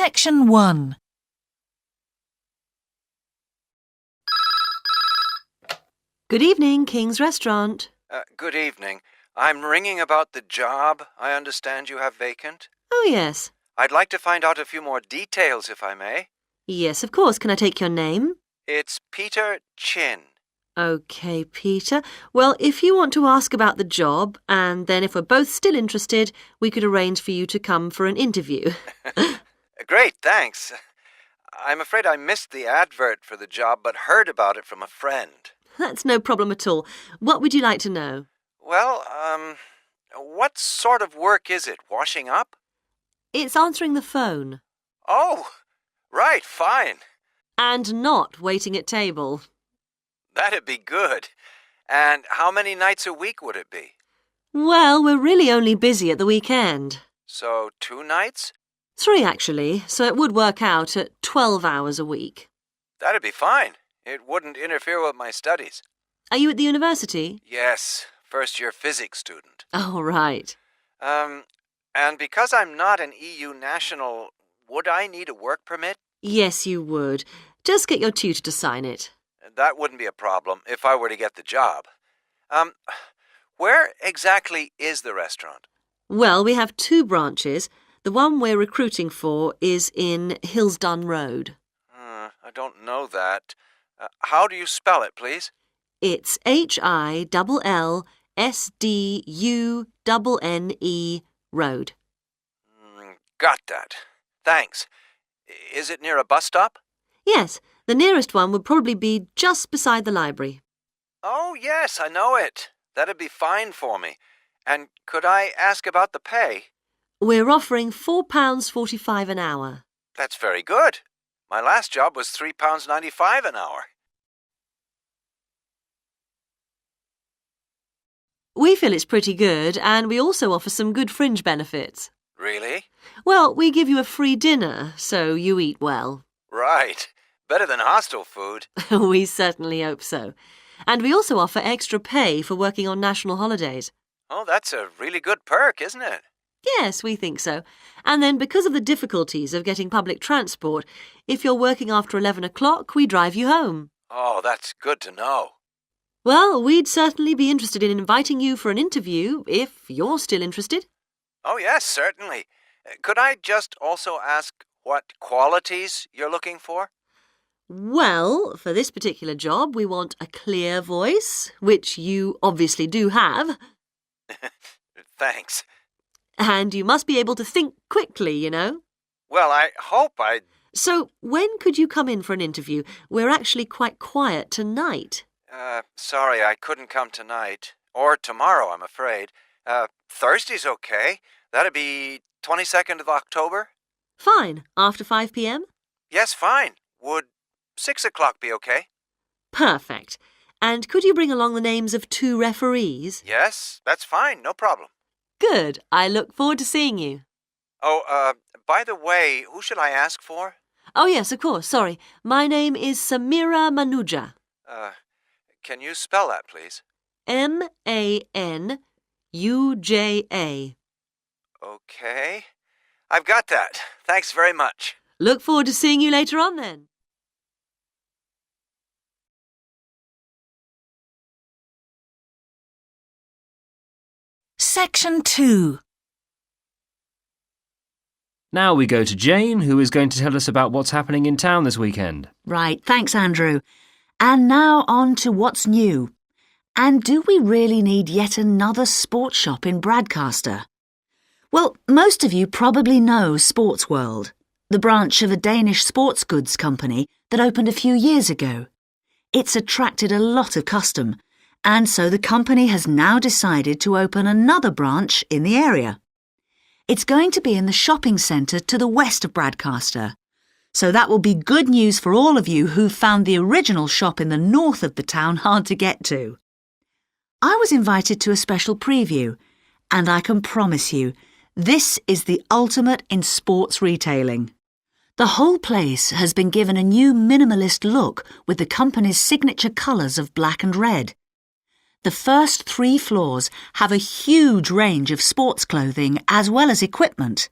Section 1. Good evening, King's Restaurant. Good evening. I'm ringing about the job I understand you have vacant. Oh, yes. I'd like to find out a few more details, if I may. Yes, of course. Can I take your name? It's Peter Chin. OK, Peter. Well, if you want to ask about the job, and then if we're both still interested, we could arrange for you to come for an interview. Great, thanks. I'm afraid I missed the advert for the job, but heard about it from a friend. That's no problem at all. What would you like to know? Well, what sort of work is it? Washing up? It's answering the phone. Oh, right, fine. And not waiting at table. That'd be good. And how many nights a week would it be? Well, we're really only busy at the weekend. So 2 nights? 3, actually, so it would work out at 12 hours a week. That'd be fine. It wouldn't interfere with my studies. Are you at the university? Yes, first-year physics student. Oh, right. And because I'm not an EU national, would I need a work permit? Yes, you would. Just get your tutor to sign it. That wouldn't be a problem if I were to get the job. Where exactly is the restaurant? Well, we have 2 branches. The one we're recruiting for is in Hillsdon Road. I don't know that. How do you spell it, please? It's HILLSDUNNE Road. Got that. Thanks. Is it near a bus stop? Yes, the nearest one would probably be just beside the library. Oh, yes, I know it. That'd be fine for me. And could I ask about the pay? We're offering £4.45 an hour. That's very good. My last job was £3.95 an hour. We feel it's pretty good, and we also offer some good fringe benefits. Really? Well, we give you a free dinner, so you eat well. Right. Better than hostel food. We certainly hope so. And we also offer extra pay for working on national holidays. Oh, that's a really good perk, isn't it? Yes, we think so. And then because of the difficulties of getting public transport, if you're working after 11 o'clock, we drive you home. Oh, that's good to know. Well, we'd certainly be interested in inviting you for an interview, if you're still interested. Oh, yes, certainly. Could I just also ask what qualities you're looking for? Well, for this particular job, we want a clear voice, which you obviously do have. Thanks. And you must be able to think quickly, you know. Well, I hope I... So, when could you come in for an interview? We're actually quite quiet tonight. Sorry, I couldn't come tonight. Or tomorrow, I'm afraid. Thursday's okay. That'd be 22nd of October. Fine. After 5 p.m? Yes, fine. Would 6 o'clock be okay? Perfect. And could you bring along the names of 2 referees? Yes, that's fine. No problem. Good. I look forward to seeing you. Oh, by the way, who should I ask for? Oh, yes, of course. Sorry. My name is Samira Manuja. Can you spell that, please? Manuja. Okay. I've got that. Thanks very much. Look forward to seeing you later on, then. Section 2. Now we go to Jane, who is going to tell us about what's happening in town this weekend. Right, thanks, Andrew. And now on to what's new. And do we really need yet another sports shop in Bradcaster? Well, most of you probably know Sports World, the branch of a Danish sports goods company that opened a few years ago. It's attracted a lot of custom, and so the company has now decided to open another branch in the area. It's going to be in the shopping centre to the west of Bradcaster. So that will be good news for all of you who found the original shop in the north of the town hard to get to. I was invited to a special preview, and I can promise you, this is the ultimate in sports retailing. The whole place has been given a new minimalist look with the company's signature colours of black and red. The first 3 floors have a huge range of sports clothing as well as equipment.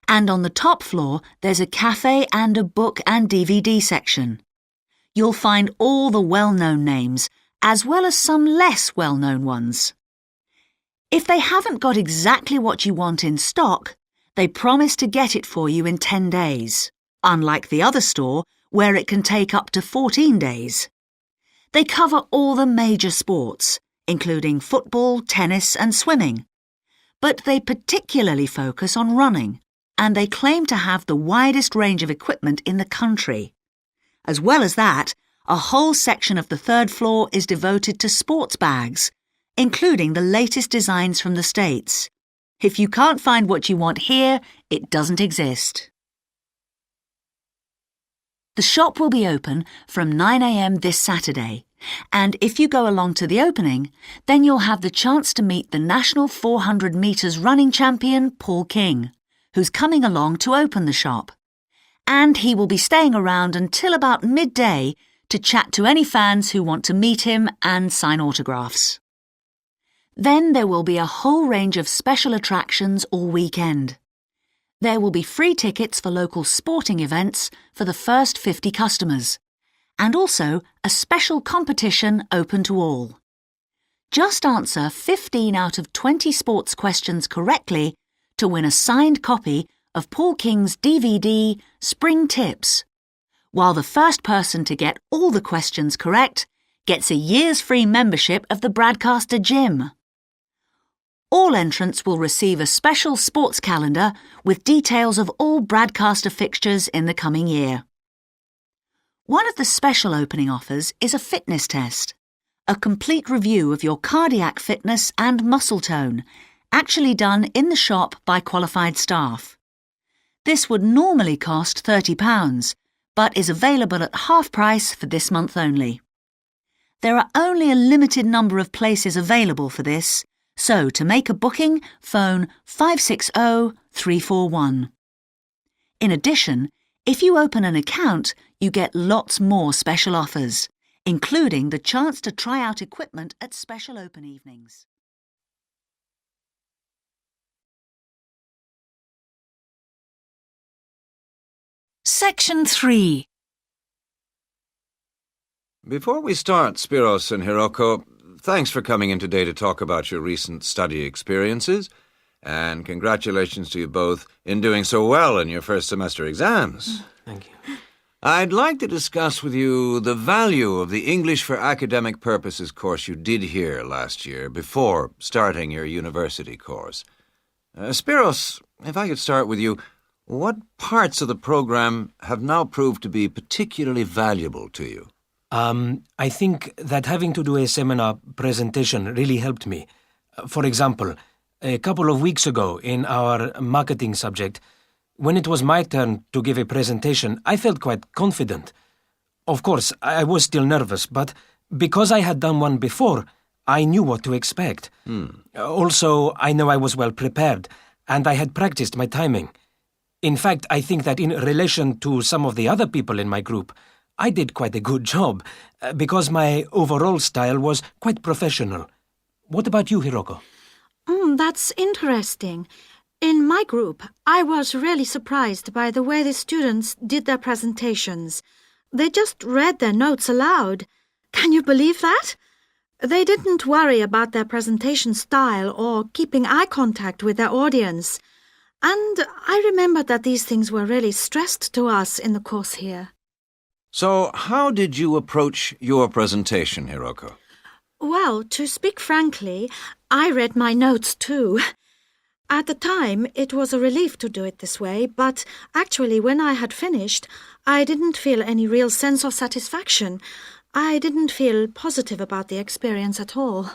And on the top floor, there's a cafe and a book and DVD section. You'll find all the well-known names, as well as some less well-known ones. If they haven't got exactly what you want in stock, they promise to get it for you in 10 days, unlike the other store, where it can take up to 14 days. They cover all the major sports, including football, tennis and swimming. But they particularly focus on running, and they claim to have the widest range of equipment in the country. As well as that, a whole section of the third floor is devoted to sports bags, including the latest designs from the States. If you can't find what you want here, it doesn't exist. The shop will be open from 9 a.m. this Saturday, and if you go along to the opening, then you'll have the chance to meet the national 400 metres running champion, Paul King, who's coming along to open the shop. And he will be staying around until about midday to chat to any fans who want to meet him and sign autographs. Then there will be a whole range of special attractions all weekend. There will be free tickets for local sporting events for the first 50 customers, and also a special competition open to all. Just answer 15 out of 20 sports questions correctly to win a signed copy of Paul King's DVD, Spring Tips, while the first person to get all the questions correct gets a year's free membership of the Broadcaster Gym. All entrants will receive a special sports calendar with details of all Broadcaster fixtures in the coming year. One of the special opening offers is a fitness test, a complete review of your cardiac fitness and muscle tone, actually done in the shop by qualified staff. This would normally cost £30, but is available at half price for this month only. There are only a limited number of places available for this, so to make a booking, phone 560-341. In addition, if you open an account, you get lots more special offers, including the chance to try out equipment at special open evenings. Section 3. Before we start, Spiros and Hiroko, thanks for coming in today to talk about your recent study experiences, and congratulations to you both in doing so well in your first semester exams. Thank you. I'd like to discuss with you the value of the English for Academic Purposes course you did here last year before starting your university course. Spiros, if I could start with you, what parts of the program have now proved to be particularly valuable to you? I think that having to do a seminar presentation really helped me. For example, a couple of weeks ago in our marketing subject, when it was my turn to give a presentation, I felt quite confident. Of course, I was still nervous, but because I had done one before, I knew what to expect. Also, I know I was well prepared, and I had practiced my timing. In fact, I think that in relation to some of the other people in my group, I did quite a good job, because my overall style was quite professional. What about you, Hiroko? That's interesting. In my group, I was really surprised by the way the students did their presentations. They just read their notes aloud. Can you believe that? They didn't worry about their presentation style or keeping eye contact with their audience. And I remember that these things were really stressed to us in the course here. So, how did you approach your presentation, Hiroko? Well, to speak frankly, I read my notes too. At the time, it was a relief to do it this way, but actually when I had finished, I didn't feel any real sense of satisfaction. I didn't feel positive about the experience at all.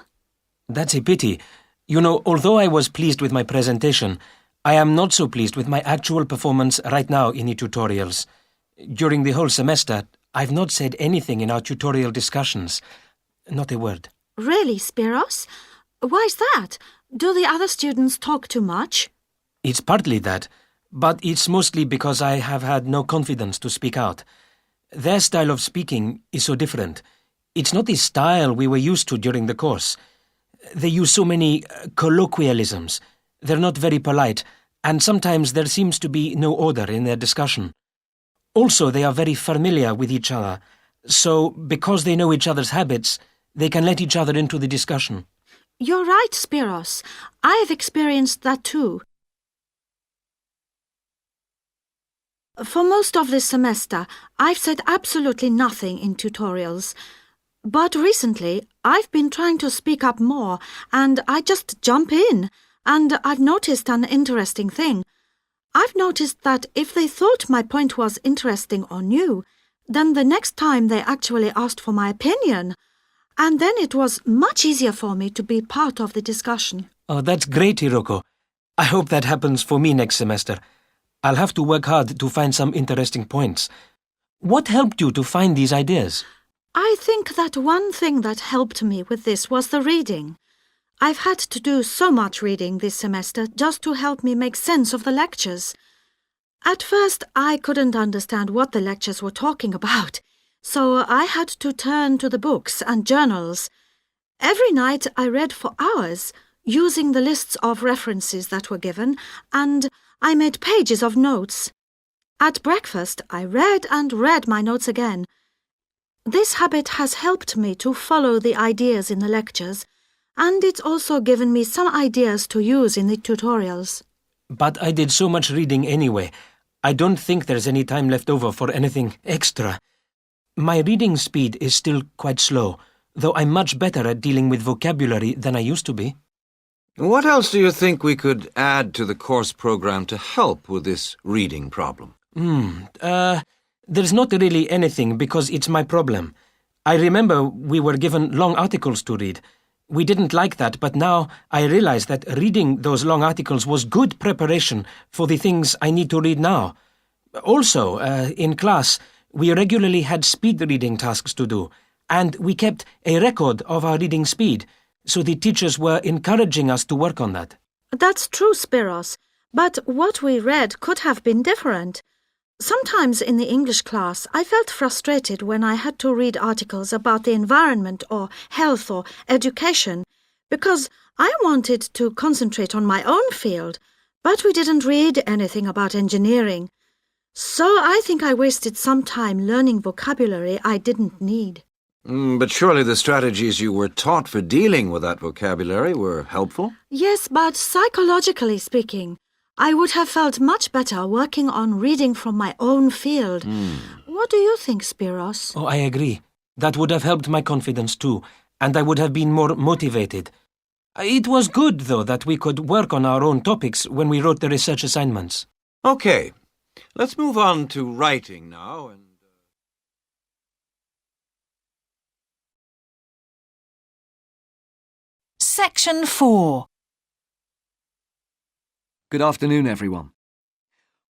That's a pity. You know, although I was pleased with my presentation, I am not so pleased with my actual performance right now in the tutorials. During the whole semester, I've not said anything in our tutorial discussions. Not a word. Really, Spiros? Why's that? Do the other students talk too much? It's partly that, but it's mostly because I have had no confidence to speak out. Their style of speaking is so different. It's not the style we were used to during the course. They use so many colloquialisms. They're not very polite, and sometimes there seems to be no order in their discussion. Also, they are very familiar with each other, so because they know each other's habits, they can let each other into the discussion. You're right, Spiros. I have experienced that too. For most of this semester, I've said absolutely nothing in tutorials. But recently, I've been trying to speak up more, and I just jump in, and I've noticed an interesting thing. I've noticed that if they thought my point was interesting or new, then the next time they actually asked for my opinion. And then it was much easier for me to be part of the discussion. Oh, that's great, Hiroko. I hope that happens for me next semester. I'll have to work hard to find some interesting points. What helped you to find these ideas? I think that one thing that helped me with this was the reading. I've had to do so much reading this semester just to help me make sense of the lectures. At first, I couldn't understand what the lectures were talking about, so I had to turn to the books and journals. Every night I read for hours, using the lists of references that were given, and I made pages of notes. At breakfast, I read and read my notes again. This habit has helped me to follow the ideas in the lectures, and it's also given me some ideas to use in the tutorials. But I did so much reading anyway. I don't think there's any time left over for anything extra. My reading speed is still quite slow, though I'm much better at dealing with vocabulary than I used to be. What else do you think we could add to the course program to help with this reading problem? There's not really anything because it's my problem. I remember we were given long articles to read. We didn't like that, but now I realize that reading those long articles was good preparation for the things I need to read now. Also, in class, we regularly had speed reading tasks to do, and we kept a record of our reading speed, so the teachers were encouraging us to work on that. That's true, Spiros, but what we read could have been different. Sometimes in the English class, I felt frustrated when I had to read articles about the environment or health or education, because I wanted to concentrate on my own field, but we didn't read anything about engineering. So I think I wasted some time learning vocabulary I didn't need. But surely the strategies you were taught for dealing with that vocabulary were helpful? Yes, but psychologically speaking, I would have felt much better working on reading from my own field. What do you think, Spiros? Oh, I agree. That would have helped my confidence too, and I would have been more motivated. It was good, though, that we could work on our own topics when we wrote the research assignments. Okay, let's move on to writing now. Section 4. Good afternoon, everyone.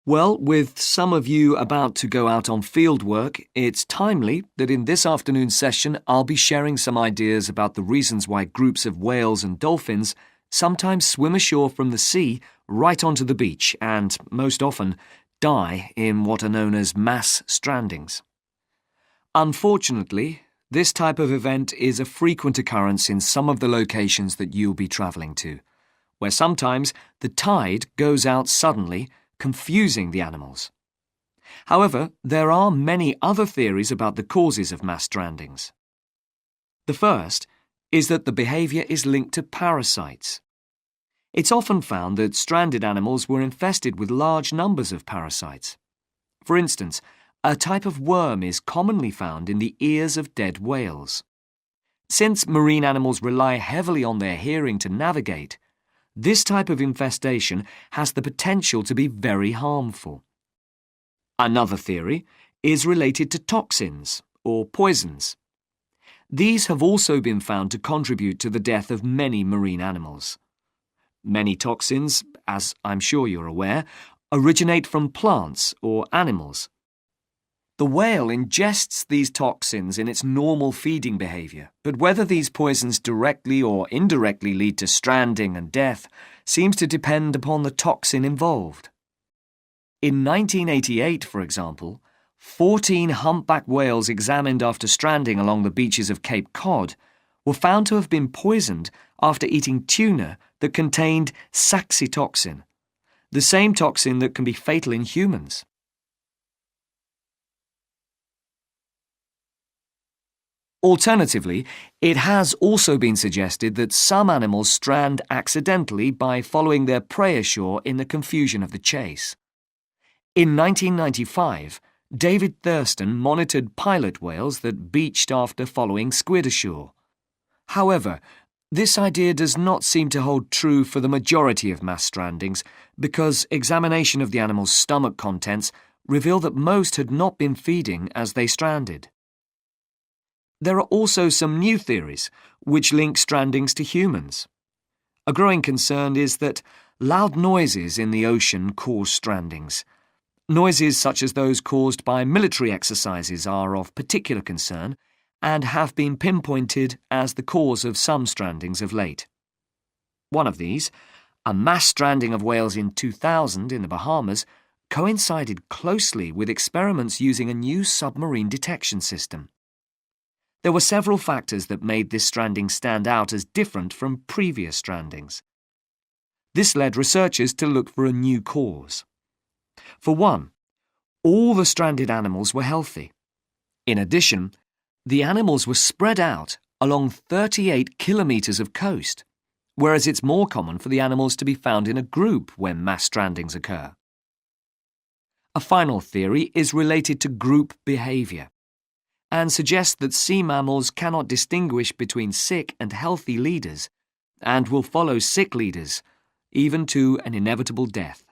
Well, with some of you about to go out on field work, it's timely that in this afternoon's session I'll be sharing some ideas about the reasons why groups of whales and dolphins sometimes swim ashore from the sea right onto the beach and, most often, die in what are known as mass strandings. Unfortunately, this type of event is a frequent occurrence in some of the locations that you'll be travelling to, where sometimes the tide goes out suddenly, confusing the animals. However, there are many other theories about the causes of mass strandings. The first is that the behaviour is linked to parasites. It's often found that stranded animals were infested with large numbers of parasites. For instance, a type of worm is commonly found in the ears of dead whales. Since marine animals rely heavily on their hearing to navigate, this type of infestation has the potential to be very harmful. Another theory is related to toxins, or poisons. These have also been found to contribute to the death of many marine animals. Many toxins, as I'm sure you're aware, originate from plants or animals. The whale ingests these toxins in its normal feeding behaviour, but whether these poisons directly or indirectly lead to stranding and death seems to depend upon the toxin involved. In 1988, for example, 14 humpback whales examined after stranding along the beaches of Cape Cod were found to have been poisoned after eating tuna that contained saxitoxin. the same toxin that can be fatal in humans. Alternatively, it has also been suggested that some animals strand accidentally by following their prey ashore in the confusion of the chase. In 1995, David Thurston monitored pilot whales that beached after following squid ashore. However, this idea does not seem to hold true for the majority of mass strandings because examination of the animal's stomach contents revealed that most had not been feeding as they stranded. There are also some new theories which link strandings to humans. A growing concern is that loud noises in the ocean cause strandings. Noises such as those caused by military exercises are of particular concern and have been pinpointed as the cause of some strandings of late. One of these, a mass stranding of whales in 2000 in the Bahamas, coincided closely with experiments using a new submarine detection system. There were several factors that made this stranding stand out as different from previous strandings. This led researchers to look for a new cause. For one, all the stranded animals were healthy. In addition, the animals were spread out along 38 kilometres of coast, whereas it's more common for the animals to be found in a group when mass strandings occur. A final theory is related to group behaviour and suggests that sea mammals cannot distinguish between sick and healthy leaders and will follow sick leaders, even to an inevitable death.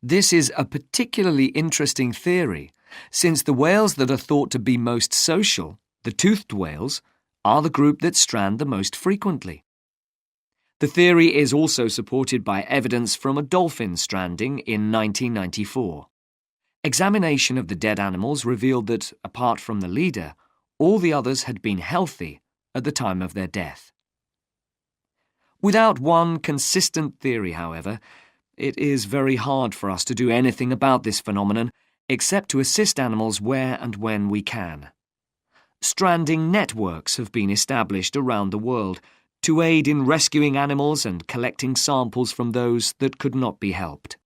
This is a particularly interesting theory, since the whales that are thought to be most social, the toothed whales, are the group that strand the most frequently. The theory is also supported by evidence from a dolphin stranding in 1994. Examination of the dead animals revealed that, apart from the leader, all the others had been healthy at the time of their death. Without one consistent theory, however, it is very hard for us to do anything about this phenomenon except to assist animals where and when we can. Stranding networks have been established around the world to aid in rescuing animals and collecting samples from those that could not be helped.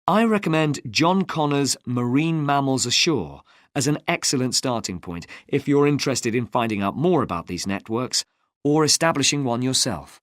I recommend John Connor's Marine Mammals Ashore as an excellent starting point if you're interested in finding out more about these networks or establishing one yourself.